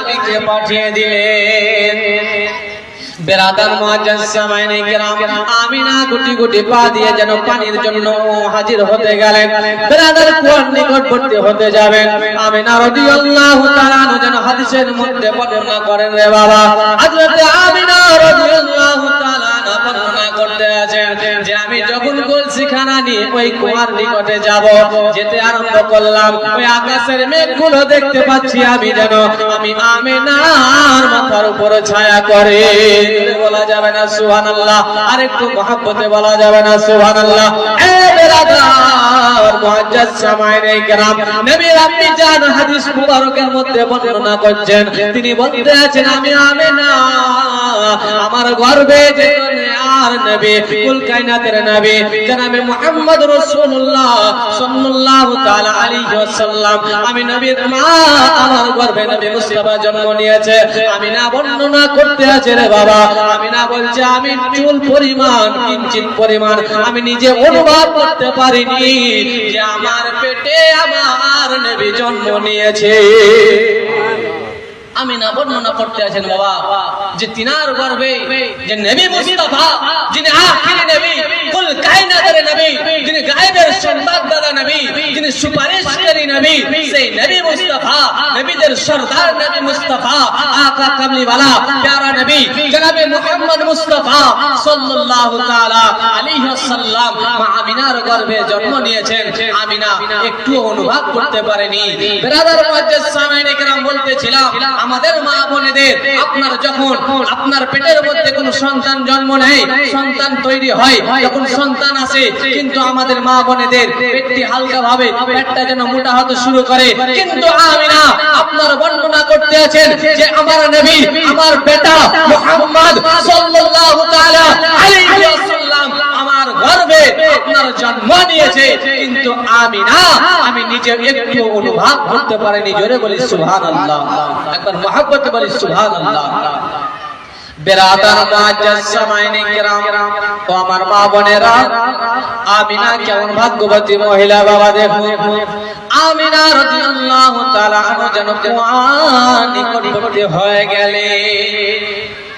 নবীকে পাঠিয়ে দিলেন। বেরাদার মুআজ্জাজ সামাইনে কিরাম, আমিনা গুটি গুটি পা দিয়ে যেন পানির জন্য হাজির হতে গেলেন। বেরাদার কুয়ার নিকটবর্তী হতে যাবেন। আমিনা রাদিয়াল্লাহু তাআলা যেন হাদিসের মধ্যে বর্ণনা করেন, রে বাবা, হযরত আমিনা রাদিয়াল্লাহু তাআলা বর্ণনা করতে আছেন যে আমি যখন কলসিখানা নিয়ে ওই কুয়ার নিকটে যাব, যেতে আরম্ভ করলাম, ওই আকাশের মেঘগুলো দেখতে পাচ্ছি আমি যেন আমি আমিনার মাথার উপর ছায়া করে। বলা যাবে না সুবহানাল্লাহ? আর একটু মহব্বতে বলা যাবে না সুবহানাল্লাহ? এ বেরাদার মুআজ্জাজ সামাইনে কিরাম, নবী আপনি জান হাদিস মুবারকের মধ্যে বর্ণনা করছেন, তিনি বলতে আছেন আমি আমিনা আমার গর্ভে যে আর নবী কুল কায়নাতের নবী জনাবে মুহাম্মদ রাসূলুল্লাহ সাল্লাল্লাহু তাআলা আলাইহি ওয়াসাল্লাম, আমি নবীর মা, আমার গর্ভে নবী মুস্তাফা জন্ম নিয়েছে। আমি না বর্ণনা করতে আছে রে বাবা, আমি না বলছে আমি চুল পরিমাণ কিঞ্চিত পরিমাণ আমি নিজে অনুভব করতে পারিনি যে আমার পেটে আমার নবী জন্ম নিয়েছে। আমি না বর্ণনা করতে আছেন বাবা যে তিনার গর্ভে যে নবী মুস্তাফা, যিনি আখিরি নবী, কুল কায়নাতের নবী, যিনি গায়েবের সংবাদদাতা নবী, যিনি সুপারিশকারী নবী, সেই নবী মুস্তাফা, নবীদের সরদার নবী মুস্তাফা, আকা কামলিওয়ালা প্যারা নবী জনাবে মুহাম্মদ মুস্তাফা সাল্লাল্লাহু তাআলা আলাইহি ওয়াসাল্লাম মা আমিনার গর্ভে জন্ম নিয়েছেন। আমিনা একটু অনুভব করতে পারেনি। ব্রাদার মুআজ্জাজ সামাইনে কিরাম বলতেছিলাম, আমাদের মা বোনেদের আপনার যখন আপনার পেটের মধ্যে কোনো সন্তান জন্ম নেয়, সন্তান তৈরি হয়, যখন সন্তান আসে, কিন্তু আমাদের মা বোনেদের পেটটি হালকা ভাবে, পেটটা যেন মোটা হতে শুরু করে। কিন্তু আমিনা আপনার বর্ণনা করতে আছেন যে আমার নবী, আমার বেটা মুহাম্মদ সাল্লাল্লাহু তাআলা আলাইহি ওয়াসাল্লাম আমার গর্ভে আপনার জন্ম নিয়েছে, কিন্তু আমিনা আমি নিজে একটু অনুভব করতে পারিনি। জোরে বলি সুবহানাল্লাহ, একবার মহব্বতে বলি সুবহানাল্লাহ। বেরাদার মুআজ্জাজ সামাইনে কিরাম, ও আমার মা বোনেরা, আমিনা কেমন ভাগ্যবতী মহিলা বাবা। দেখো আমিনা রাদিয়াল্লাহু তাআলা আনহা যেন কুয়ার নিকটবর্তী হয়ে গেলে,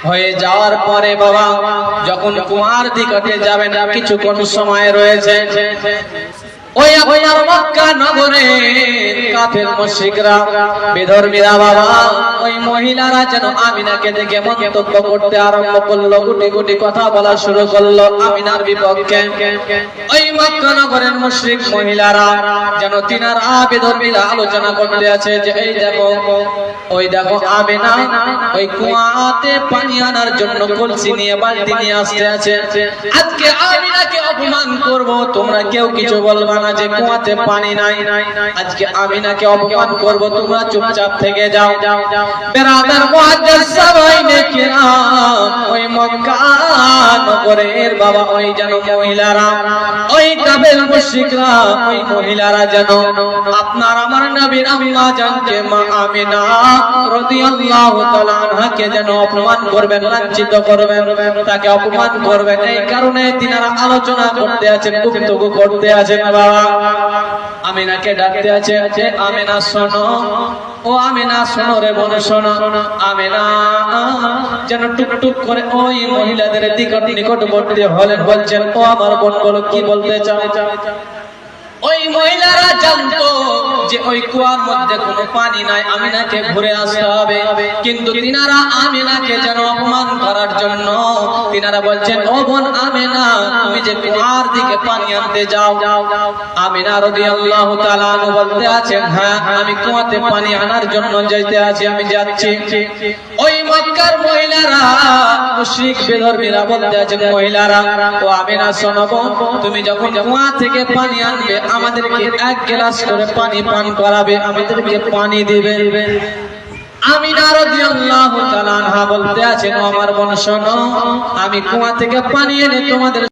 হয়ে যাওয়ার পরে বাবা যখন কুয়ার দিকে যাবেন, কিছুক্ষণ সময় রয়েছে, ওই আপনার মক্কা নগরে কাফের মুশরিকরা, বেধর্মীরা বাবা, ওই মহিলারা যেন আমিনাকে দেখে মন্তব্য করতে আরম্ভ করলো, গুটি গুটি কথা বলা শুরু করলো আমিনার বিপক্ষে। ওই মক্কা নগরের মুশরিক মহিলারা যেন তিনারা বেধর্মীরা আলোচনা করতে আছে যে এই দেখো, ওই দেখো আমিনা ওই কুয়াতে পানি আনার জন্য কলসি নিয়ে, বালতি নিয়ে আসতে আছে। আজকে আমিনাকে অপমান করব, তোমরা কেউ কিছু বলবা না যে কুয়াতে পানি নাই। আজকে আমিনাকে অপমান করব, তোমরা চুপচাপ থেকে যাও। বেরাদার মুআজ্জাজ সামাইনে কিরাম, ওই মক্কা নগরের বাবা ওই যেন মহিলারা, ওই কাফের মুশরিকরা, ওই মহিলারা যেন আপনার আমার নবীর আম্মা জানকে মা আমিনা রাদিয়াল্লাহু তাআলা আনহাকে যেন অপমান করবেন, লাঞ্ছিত করবেন, তাকে অপমান করবেন। এই কারণে তিনারা আলোচনা করতে আছেন, গুপ্তগু করতে আছেন বাবা। আমিনাকে ডাকতে আছে যে আমিনা শোনো, ও আমিনা শোনো রে বোন শোনো। আমিনা যেন টুকটুক করে ওই মহিলাদের নিকটবর্তী হলেন, বলছেন ও আমার বোন বলো কি বলতে চাও। ওই মহিলারা জানতো যে ওই কুয়ার মধ্যে কোনো পানি নাই, আমিনাকে ঘুরে আসতে হবে, কিন্তু তিনারা আমিনাকে যেন অপমান করার জন্য তিনারা বলছেন ও বোন আমিনা, তুমি যে কুয়ার দিকে পানি আনতে যাও। আমিনা রাদিয়াল্লাহু তাআলা আনহা বলতে আছেন হ্যাঁ আমি কুয়াতে পানি আনার জন্য যাইতে আছি, আমি যাচ্ছি। ওই মক্কার মহিলারা, মুশরিক বেধর্মীরা বলতে আছেন মহিলারা, ও আমিনা শোনো বোন, তুমি যখন কুয়া থেকে পানি আনবে আমাদেরকে এক গ্লাস করে পানি পান করাবে, আমাদেরকে পানি দিবে। আমিনা রাদিয়াল্লাহু তাআলা আনহা বলতে আছেন আমার বোন শোনো, আমি কুয়া থেকে পানি এনে তোমাদের